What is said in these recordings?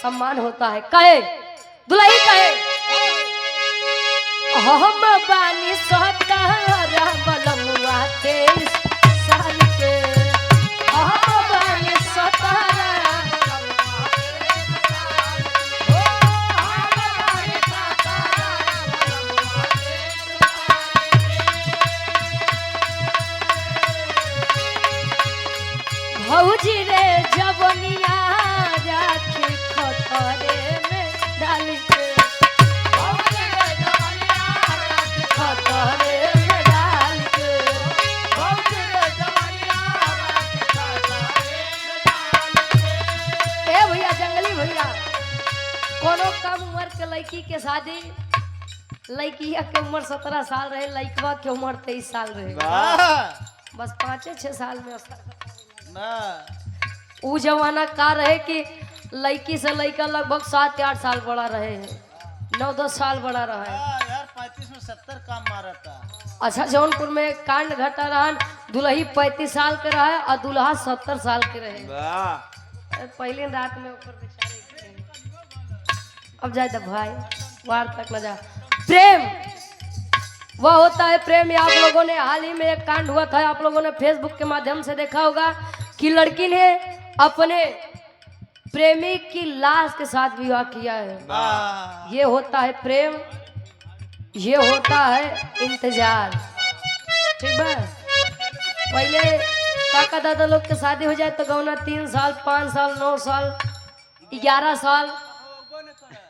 सम्मान होता है। कहे दुल्ही कहे हम बानी सतारा बलमुआ 23 साल के, हम बानी सतारा भौजी रे जवनिया राखी खतरे में डाल के, खतरे में डाल के, ए भैया जंगली भैया कोनो कम उम्र के लड़की के शादी, लड़किया के उम्र 17 साल रहे, लड़कवा के उम्र 23 साल रहे, बस 5-6 साल में उ जमाना का रहे कि लड़की से लड़का लगभग 7 या 8 साल बड़ा रहे, 9-10 साल बड़ा रहे यार 35 में 70 काम मारा था। अच्छा जौनपुर में कांड घटा रहन, दुल्ही 35 साल के रहे और दूल्हा 70 साल के रहे। पहले रात में ऊपर बेचारे अब जाए तो भाई वार तक न जा। प्रेम वह होता है प्रेम। आप लोगों ने हाल ही में एक कांड हुआ था, आप लोगों ने फेसबुक के माध्यम से देखा होगा कि लड़की ने अपने प्रेमी की लाश के साथ विवाह किया है। ये होता है प्रेम, ये होता है इंतजार। ठीक है, पहले काका दादा लोग के शादी हो जाए तो गौना 3 साल 5 साल 9 साल 11 साल,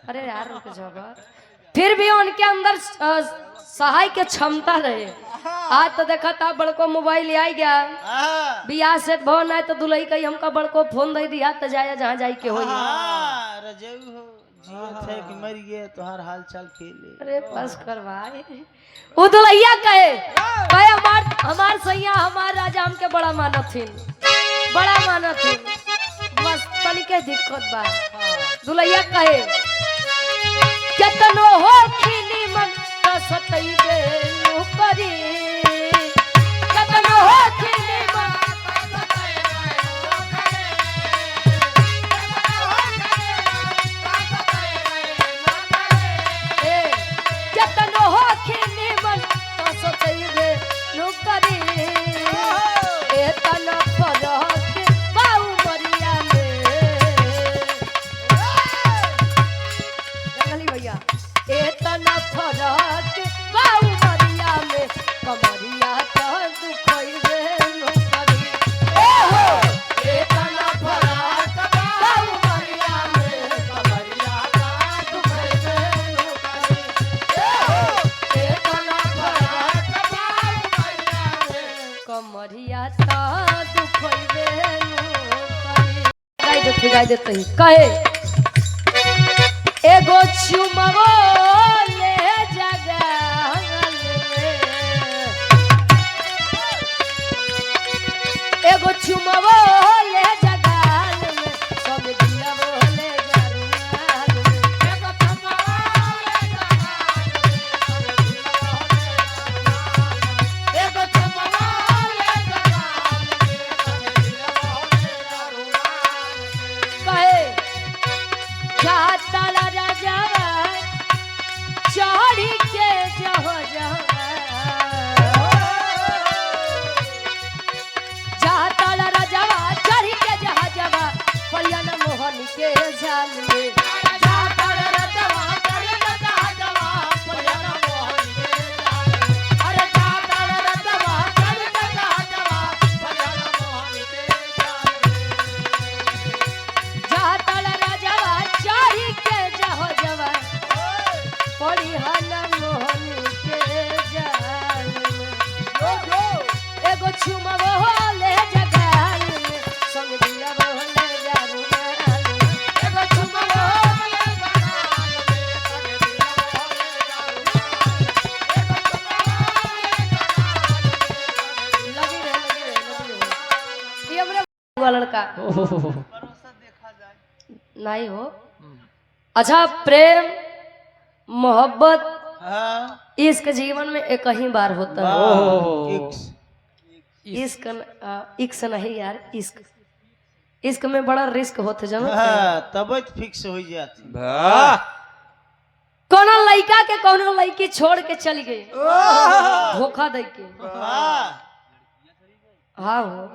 अरे यार रुक जाओ, फिर भी उनके अंदर सहाय के क्षमता रहे। आज तो देखा था बड़को मोबाइल आ गया, बियाह से भवन आए तो दुल्ही कही हमका बड़को फोन दे दिया तो जाया जहाँ जाई के हो मर गए तो हर हाल चाल खेले। अरे बस करवाए वो दुल्हिया कहे हमार सैया हमार राजा हमके बड़ा मानत थी, बड़ा मानत थी, बस तनिके दिक्कत बा। दुल्हिया कहे केतनो हो खिली मन सतई बे नौकरी, केतनो हो खिली मन केतनो हो खिली मन सतई बे नौकरी, एतना फरक बाऊ मरिया में जंगली भैया, एतना फरक बाऊ मरिया में कमरिया तो दुखई रे नौकरी। ए हो एतना फरक बाऊ मरिया में कमरिया तो दुखई रे नौकरी। ए हो एतना फरक बाऊ मरिया में कमरिया तो दुखई रे नौकरी। गाय देते ही कहे एगो चुमवो ले जगल में, एगो चुमवो ले जगल में, सब दिलवो ले जरुआल में, एगो चुमवो ले जगल में, सब दिलवो ले जरुआल में, एगो चुमवो ले जगल में, सब दिलवो ले जरुआल में। कहे जाता चढ़ी के जह जाता राजावा चढ़ी के जहा जवा कल्याण मोहन के जाल में, जाता राजावा चढ़ी के जहा जवा कल्याण मोहन के जाल में, अरे जाता राजावा चढ़ी के जहा जवा कल्याण मोहन के जाल में, जाता राजावा चढ़ी के जह जवा परिहान मोहन के जाल में, एगो चुमवो ले जगाल में, संग दिलवो ले जरुआल में, एगो चुमवो ले जगाल में, संग दिलवो ले जरुआल में, एगो चुमवो ले जगाल में, लगी रहे। ये हमरे लड़का देखा जाए नहीं हो। अच्छा प्रेम मोहब्बत इश्क जीवन में एक ही बार होता है। इश्क नहीं यार, इश्क इश्क में बड़ा रिस्क होते जानो हाँ, तबीयत फिक्स हो जाती। कोनो लड़का के कोनो लड़की छोड़ के चली गई धोखा दे के। हाँ हो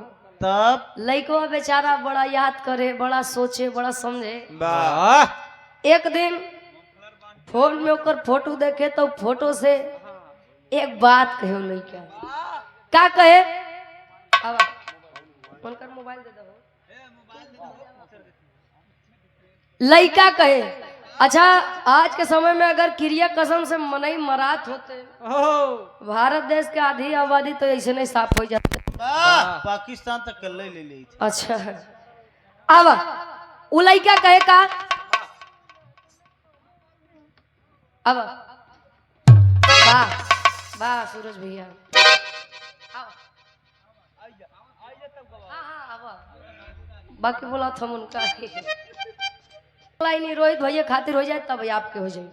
तब लड़को बेचारा बड़ा याद करे, बड़ा सोचे, बड़ा समझे। एक दिन फोन में ओकर फोटो देखे तो फोटो से एक बात कहे लड़का। का कहे? अब उनका मोबाइल दे दो। लड़का कहे अच्छा आज के समय में अगर क्रिया कसम से मनई मरात होते भारत देश के आधी आबादी तो ऐसे नहीं साफ हो जाते। पाकिस्तान तक कर ले ले। अच्छा अब उ लड़का कहे का अब वाह वाह सूरज भैया बाकी बोला था उनका नहीं रोहित भैया खातिर हो जाए तब आपके हो जाए।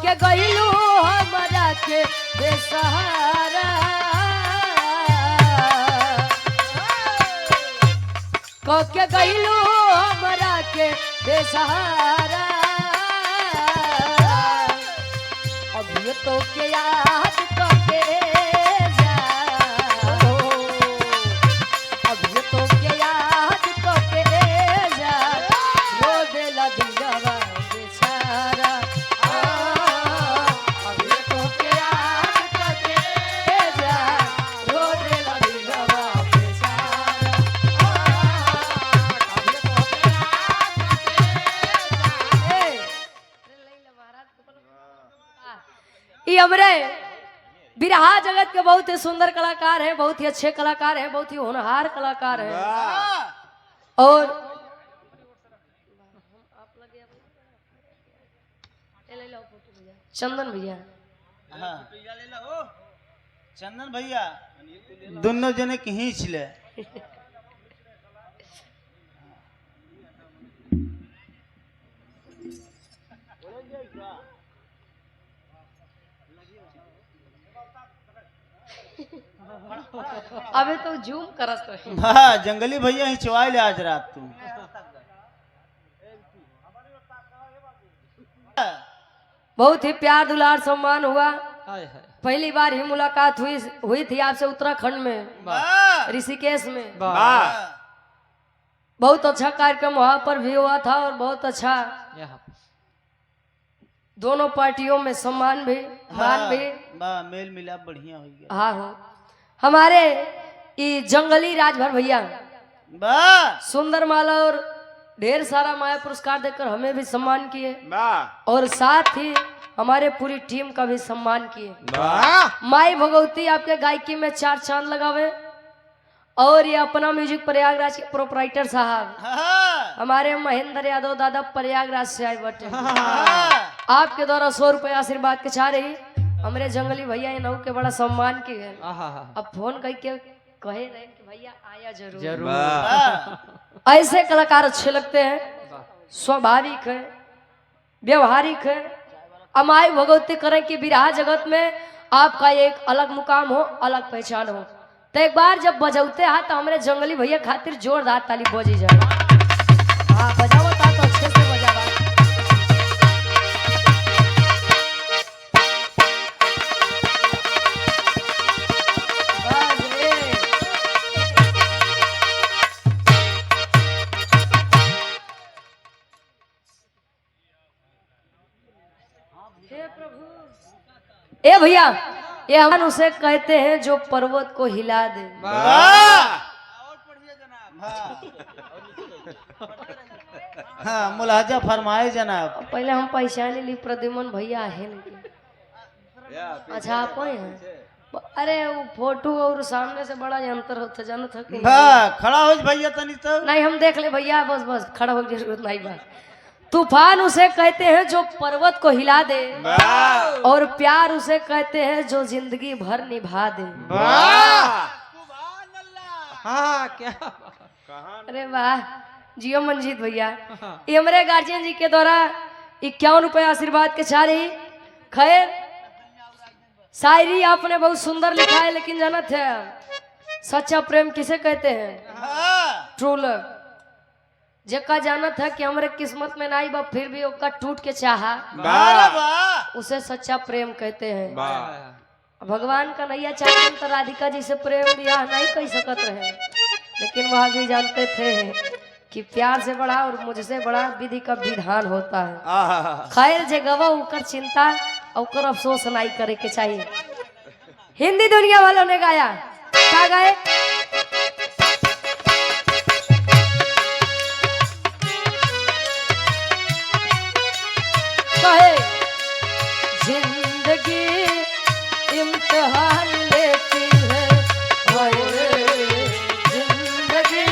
के गईलू हमरा के बेसहारा के गईलू हमरा के बेसहारा अभी तो के याद करके जा अभी तो के याद करके जा रो देला दिलवा बेचारा हमरे बिरहा जगत के बहुत ही सुंदर कलाकार हैं, बहुत ही अच्छे कलाकार हैं, बहुत ही होनहार कलाकार हैं। और चंदन भैया चंदन भैया दोनों जने खींच ले। अबे तो जूम करत है। हाँ जंगली भैया ही चवाई ले आज रात तू। बहुत ही प्यार दुलार सम्मान हुआ। पहली बार ही मुलाकात हुई थी आपसे उत्तराखंड में ऋषिकेश में। बहुत अच्छा कार्यक्रम वहां पर भी हुआ था और बहुत अच्छा दोनों पार्टियों में सम्मान भी मान भी मेल मिलाप बढ़िया हो गया। हाँ हो हमारे जंगली राजभर भैया सुंदर माला और ढेर सारा माया पुरस्कार देकर हमें भी सम्मान किए और साथ ही हमारे पूरी टीम का भी सम्मान किए। माई भगवती आपके गायकी में 4 चांद लगावे। और ये अपना म्यूजिक प्रयागराज के प्रोपराइटर साहब हमारे महेंद्र यादव दादा प्रयागराज से आए बटे। आपके द्वारा 100 रुपये आशीर्वाद के चाह रही हमारे जंगली भैया इनहू के बड़ा सम्मान की है। अब फोन करके कहे रहे कि भैया आया जरूर। ऐसे कलाकार अच्छे लगते हैं, स्वाभाविक है, व्यवहारिक है। अमाई भगवती करें कि बिरहा जगत में आपका एक अलग मुकाम हो, अलग पहचान हो। तो एक बार जब बजौते हैं तो हमारे जंगली भैया खातिर जोरदार ताली बजी जाए। हाँ बजाओ था तो अच्छे से बजावा। बाजे। हे प्रभु। ए भैया ये हम उसे कहते हैं जो पर्वत को हिला दे। हाँ मुलाजा फरमाए जनाब। पहले हम पहचान ली प्रद्युमन भैया है लेकिन अच्छा आप हैं। अरे वो फोटो और सामने से बड़ा अंतर होता जाना था कि हाँ खड़ा हो भैया तनी तो। नहीं हम देख ले भैया बस बस खड़ा हो जरूरत नहीं बात। तूफान उसे कहते हैं जो पर्वत को हिला दे और प्यार उसे कहते हैं जो जिंदगी भर निभा दे। हाँ क्या अरे वाह जियो मंजीत भैया। ये हमारे गार्जियन जी के द्वारा 51 रुपए आशीर्वाद के चारी। खैर शायरी आपने बहुत सुंदर लिखा है लेकिन जाना थे सच्चा प्रेम किसे कहते हैं? True love. जेका जाना था कि हमारे किस्मत में नहीं बा फिर भी ओका टूट के चाहा उसे सच्चा प्रेम कहते हैं। भगवान का नैया चाहते तो राधिका जी से प्रेम बियाह नहीं कर सकत रहे लेकिन वह भी जानते थे कि प्यार से बड़ा और मुझसे बड़ा विधि का विधान होता है। खैर जगवा उकर चिंता और अफसोस नहीं करे के चाहिए। हिंदी दुनिया वालों ने गाया क्या गाए? कहे जिंदगी इम्तिहान लेती है जिंदगी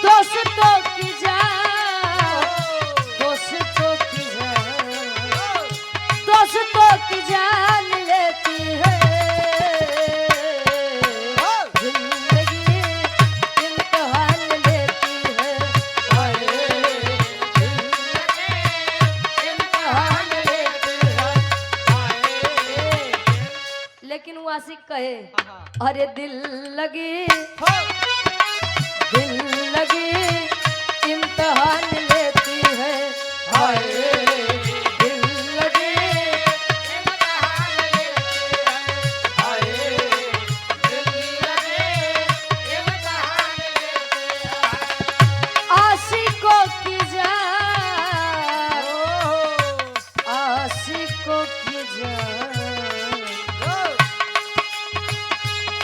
दोस्तों की जान दोस्तों की जान दोस्तों की जान लेती है लेकिन वो आशिक कहे अरे दिल लगी इम्तिहान लेती है दिल लगी आशिकों की जान आशिकों की जान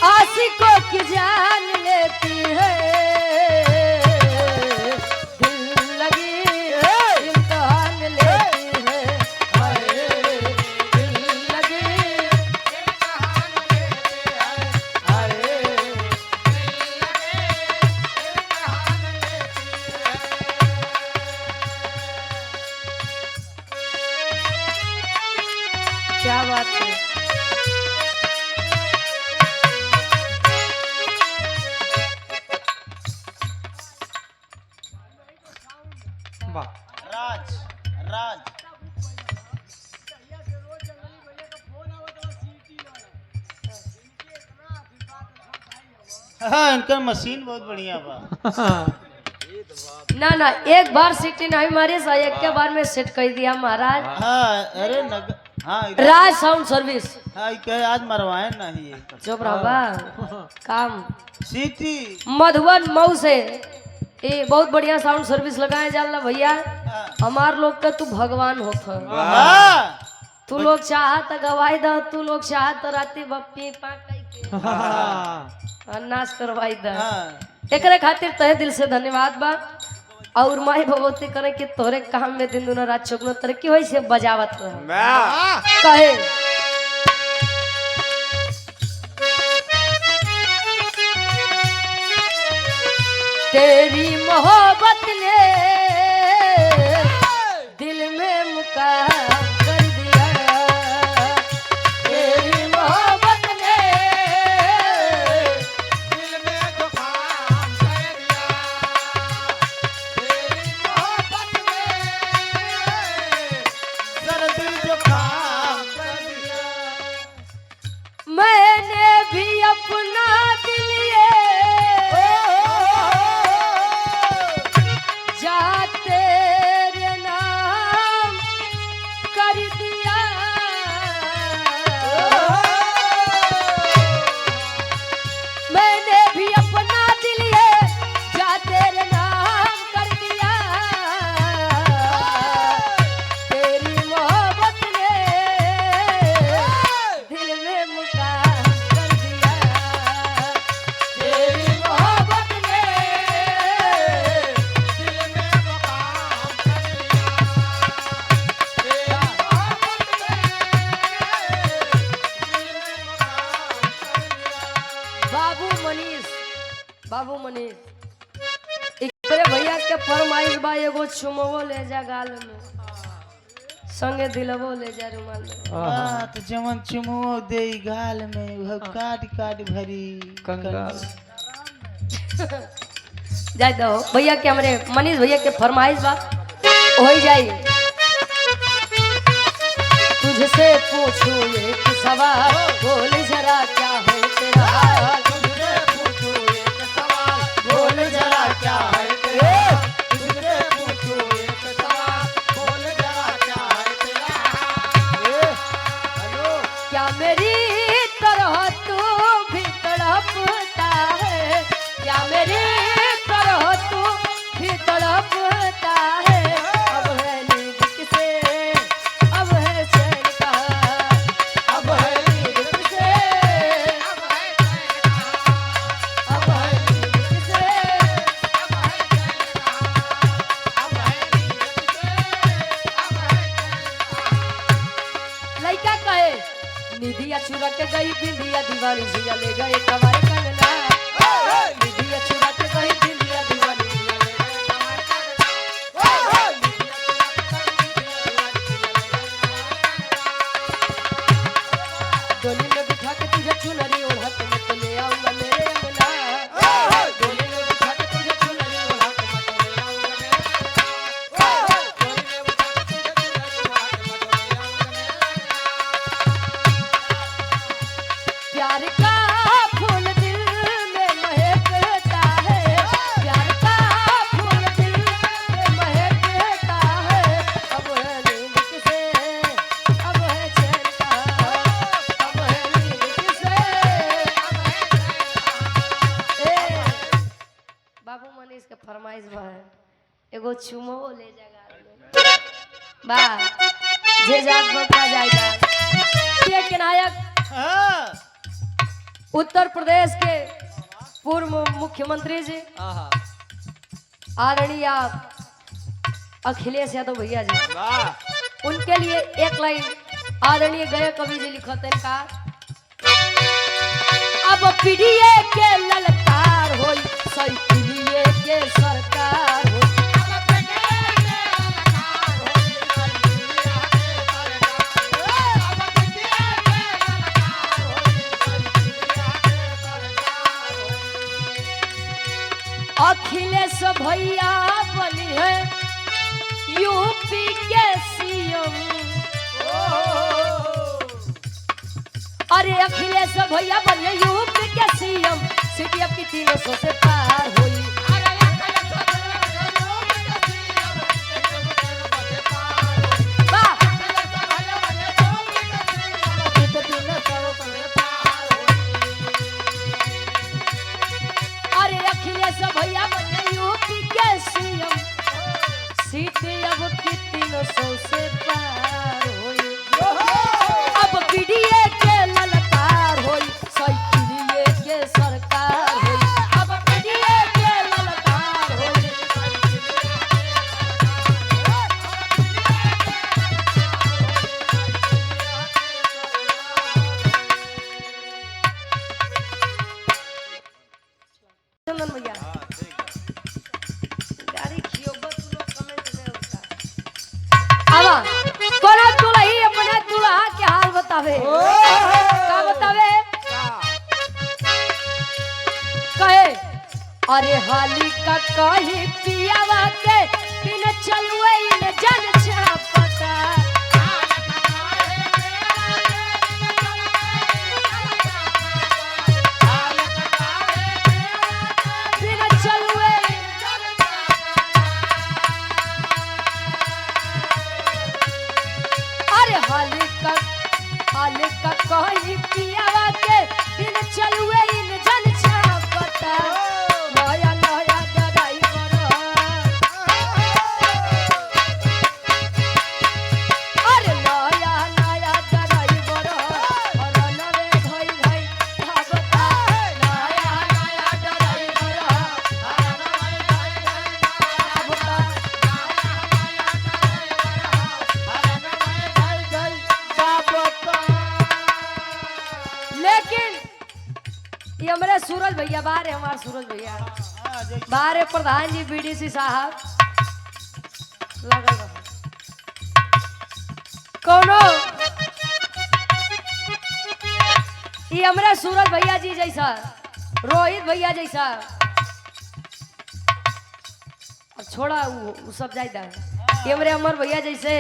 आशिकों की जान लेती है दिल लगी इम्तिहान लेती है दिल लगी इम्तिहान क्या बात है। राज राज हाँ इनका मशीन बहुत बढ़िया बा। ना एक बार सीटी नहीं मारी सा एक के बार में सेट कर दिया महाराज। हाँ अरे हाँ राज साउंड सर्विस। हाँ कहे आज मरवाए नहीं चुप रहा काम सीटी मधुबन मऊ से ये बहुत बढ़िया साउंड सर्विस लगाए जाला भैया। हमार लोग का तू भगवान होता तू लोग चाह तो गवाई द तू लोग चाह तो राती बप्पी नाश करवाई द एकरे खातिर तहे दिल से धन्यवाद बा। और माई भगवती करे कि तोरे काम में दिन दुनो रात चुगनो तरक्की होई से बजावत रहे कहे तेरी मोहब्बत ने दिल में मुकाम कर दिया तेरी मोहब्बत ने दिल में मुकाम कर दिया तेरी मोहब्बत ने सर्दी जो के फरमाइश बा एगो चुमवो ले जा गाल में, संगे दिलवो ले जा रुमाल में। तो जमन चुमो दे गाल में वह काट काट भरी कंगाल। जाए दो भैया के, हमरे मनीष भैया के फरमाइश बा हो जाई। तुझसे पूछूं एक सवाल, बोल जरा क्या है तेरा हाल। तुझसे पूछूं एक सवाल, बोल जरा क्या है तेरा हाल। तुझसे पूछूं एक सवाल, बोल जरा क्या है तेरा हाल। हेलो, क्या मेरी तरह तू भी तड़पता है, क्या मेरी तरह तू भी तड़पता है। अब है नींद किसे, अब है चैन का, अब है नींद किसे, अब है नींद किसे, लइका कहे निधिया चुरा के गई बिंदिया दीवानी सिया ले गए कमाई कंगना। निधिया चुरा के गई बिंदिया दीवानी सिया ले गए कमाई कंगना। डोली में बिठा के तुझे चुनरी ओढ़ा के मैं ले आऊंगा मेरे अंगना। डोली में बिठा के तुझे चुनरी ओढ़ा के मैं ले आऊंगा मेरे अंगना। डोली में बिठा के तुझे चुनरी ओढ़ा के मैं ले आऊंगा मेरे अंगना। प्यार का फूल दिल में महकता है, प्यार का फूल दिल में महकता है। अब है नींद किसे, अब है चैन का, अब है नींद किसे, अब है चैन का। बाबू मनीष के फरमाइश बा है एगो चुमो ले जाएगा बा जे जात बता जाएगा। ये के नायक हाँ, उत्तर प्रदेश के पूर्व मुख्यमंत्री जी आदरणीय अखिलेश यादव भैया जी, वाह, उनके लिए एक लाइन आदरणीय गए कवि जी लिखते हैं का। अब पीढ़िए के ललकार होई, सही पीढ़िए के सरकार होई। अखिलेश भैया बनी है यूपी के सीएम। अरे अखिलेश भैया बनी है यूपी के सीएम, सिटी अब की 300 से पार हुई। अरे अखिलेश भैया बने यूपी के सीएम, सीट अब की 300 से पार हुई। अब पीढ़िए के ललकार हुई, सही पीढ़िए के सरकार हुई। अब पीढ़िए के ललकार हुई, चंदन भैया गाड़ी खियो बस लोग कमेंट दे उसका। आवा कोना दुल्ही अपने दुल्हा के हाल बतावे, का बतावे कहे। अरे हाली का कही पियावा के बिन चलवे इन जन छापता। बिन चलवे अरे हाली का कही पियावा के बिन चलवे इन जन छापता। नया नया ड्राइवर, अरे नया नया ड्राइवर, अरे नवे भाई भाई भागता। नया नया ड्राइवर, अरे नवे भाई भाई भागता। लेकिन ये हमारे सूरज भैया बाहर है, हमारे सूरज भैया बारे प्रधान जी बीडीसी साहब लगल रहो। कोनो ये हमरा सूरज भैया जी जैसा, रोहित भैया जैसा, और छोड़ा वो सब जायदा ये हमरे अमर भैया जैसे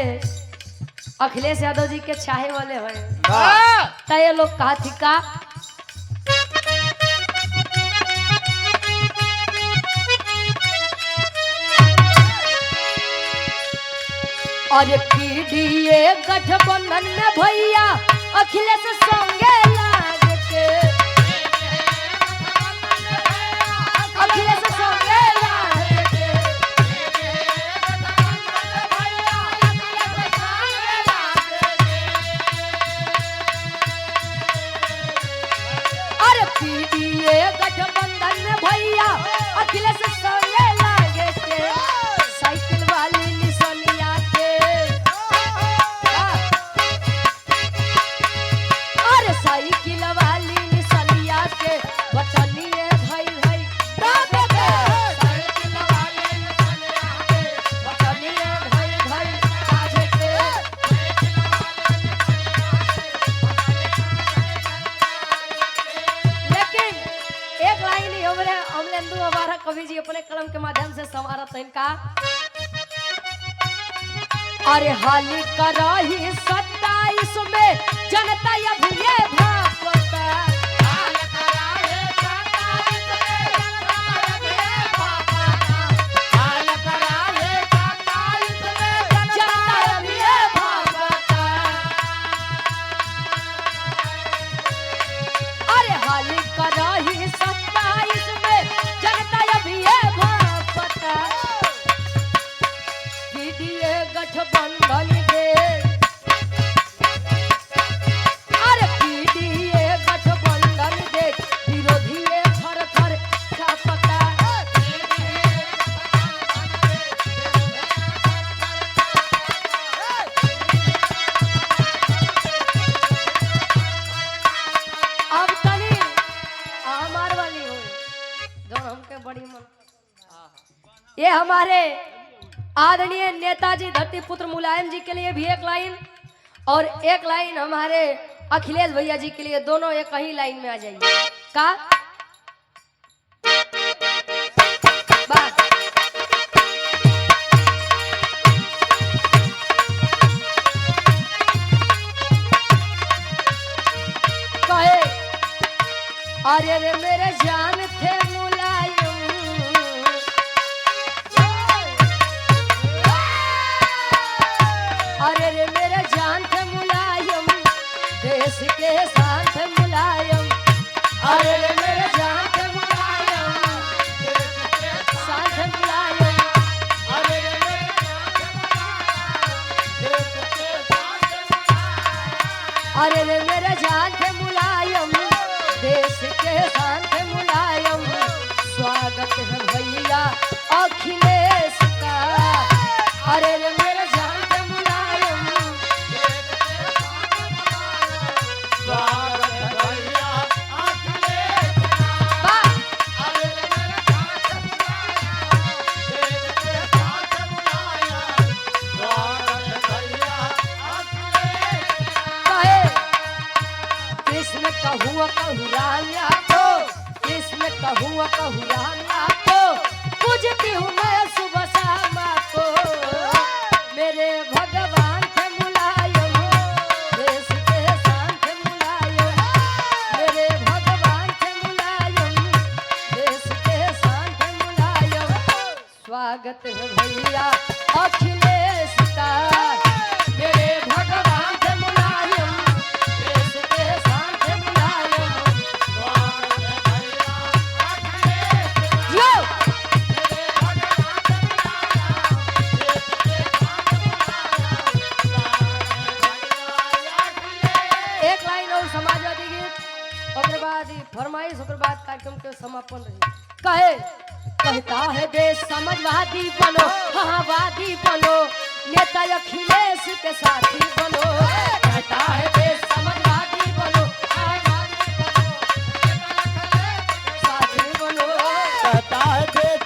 अखिलेश यादव जी के चाहे वाले हैं। तो ये लोग कहा थी का और पीडीए गठबंधन में भैया अखिलेश संगे लाग के, अखिलेश संगे लाग के, अरे पीडीए गठबंधन में भैया अखिलेश संगे लाग के, साइकिल वाली निशानिया के, अरे साइकिल वाली निशानिया के बटनिए भाई भाई दाब के, साइकिल वाली निशानिया के बटनिए भाई भाई दाब के। लेकिन एक लाइन ही हमरे अमलेंदु हमारा कवि जी अपने कलम के माध्यम से संवारत हैं का अरे हाली कराही 27 में जनता या भूले भापता, हाल कराही 27 में जनता या भूले भापता, हाल कराही 27 में जनता या भूले भापता, अरे हाली कराही 27 में जनता या भूले भापता, पीडीए गठबंधन दे, अरे पीडीए गठबंधन दे विरोधी थर थर कांपता, अब तनी हमार वाली हो जो हमके बड़ी मन ये हमारे आदरणीय नेताजी धरती पुत्र मुलायम जी के लिए भी एक लाइन और एक लाइन हमारे अखिलेश भैया जी के लिए, दोनों एक ही लाइन में आ जाइए का बात। कहे अरे रे मेरे जान थे मुलायम, अरे रे मेरे जान थे मुलायम, देश के साथ मुलायम, अरे रे मेरे जान थे मुलायम, देश के साथ मुलायम, अरे रे मेरे अरे रे मेरे जान थे मुलायम, देश के साथ मुलायम, स्वागत है भैया अखिलेश का, अरे रे मेरे जान थे मुलायम, स्वागत है भैया अखिलेश का, अरे रे मेरे जान थे मुलायम, देश के साथ मुलायम, स्वागत है भैया अखिलेश का। कृष्ण कहूँ कहूँ रानिया को, कृष्ण कहूँ कहूँ रानिया को, पूजती हूँ मैं सुबह शाम को, मेरे भगवान थे मुलायम, देश के साथ मुलायम, मेरे भगवान थे मुलायम, देश के साथ मुलायम, स्वागत है भैया अखिलेश का, मेरे भगवान थे मुलायम, देश के साथ मुलायम, स्वागत है भैया अखिलेश का, यो मेरे भगवान थे मुलायम, देश के साथ मुलायम, स्वागत है भैया अखिलेश। एक लाइन और समाजवादी गीत ओकर बाद ही फरमाइश ओकर बाद कार्यक्रम के समापन रही। कहे कहता है देश समाजवादी बनो, हाँ वादी बनो, नेता अखिलेश के साथी बनो, कहता है देश समाजवादी बनो, हाँ वादी बनो, नेता अखिलेश के साथी बनो, कहता है देश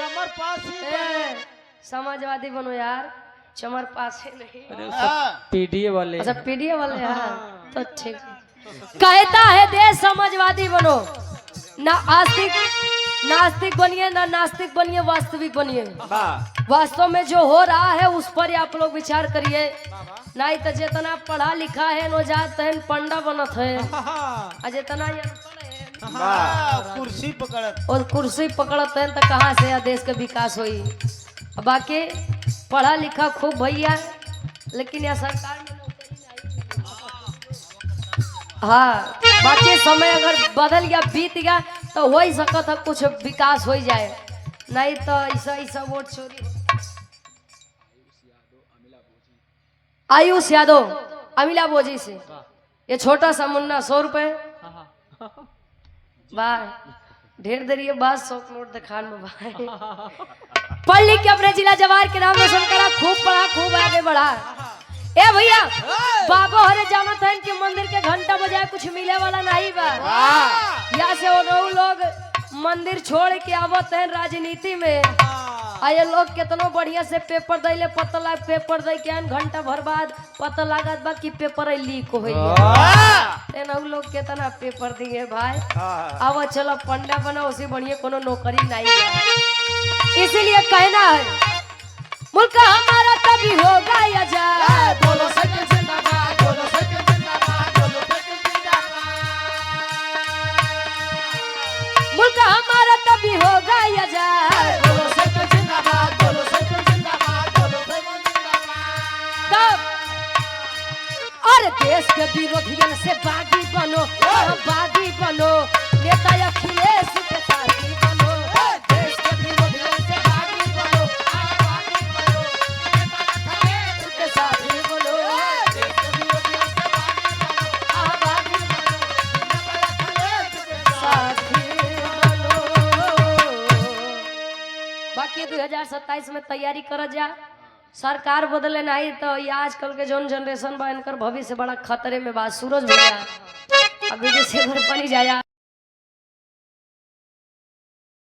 चमर पास ही ए, समाजवादी बनो यार, चमर पास ही नहीं। पीडीए वाले। अच्छा पीडीए वाले हैं तो ठीक है। कहता है देश समाजवादी बनो, ना आस्तिक नास्तिक बनिए, ना नास्तिक बनिए, वास्तविक बनिए। वास्तव में जो हो रहा है उस पर आप लोग विचार करिए। नहीं तो जितना पढ़ा लिखा है नो जात है पंडा बनत है, और जितना कुर्सी पकड़त और कुर्सी पकड़त है तो कहाँ से देश का विकास होई। बाकी पढ़ा लिखा खूब भैया, लेकिन यह सरकार में नौकरी नहीं। हाँ, बाकी समय अगर बदल गया बीत गया तो हो ही सकत है कुछ विकास हो जाए, नहीं तो ऐसा ऐसा वोट चोरी। आयुष यादव अमिला बोजी से, ये छोटा सा मुन्ना 100 रुपए। वाह, ढेर देर ये बात 100 नोट दिखान में भाई। पढ़ लिख के अपने जिला जवार के नाम रोशन करा, खूब पढ़ा, खूब आगे बढ़ा। ए भैया, बाबा हरे जाना था इनके मंदिर के घंटा बजाए कुछ मिले वाला नहीं बा। यहाँ से वो लोग मंदिर छोड़ के आवत हैं राजनीति में। आये लोग कितनो बढ़िया से पेपर दे पता लग, पेपर दे के घंटा भर बाद पता लागत बा कि पेपर लीक हो गया। लोग कितना पेपर दिए भाई। अब चलो पंडा बना, उसी बढ़िया कोनो नौकरी नहीं है। इसीलिए कहना है मुल्क हमारा तभी होगा आजाद। बोलो सच जिंदाबाद, बोलो सच जिंदाबाद, बोलो सच जिंदाबाद। मुल्क हमारा तभी होगा आजाद। बोलो सच जिंदाबाद, बोलो सच जिंदाबाद, बोलो सच जिंदाबाद। तब और देश के विरोधियन से बागी बनो, बागी बनो, नेता अखिलेश के साथी बनो। देश के विरोधियों से बागी बनो, बागी बनो, के साथी बनो। देश के विरोधियों से बागी बनो, बागी बनो, साथी बनो। बाकी 2027 में तैयारी कर जा। सरकार बदले नहीं तो ये आजकल के जोन जनरेशन बा इनकर भविष्य बड़ा खतरे में बा। सूरज भैया अभी जैसे घर पानी जाया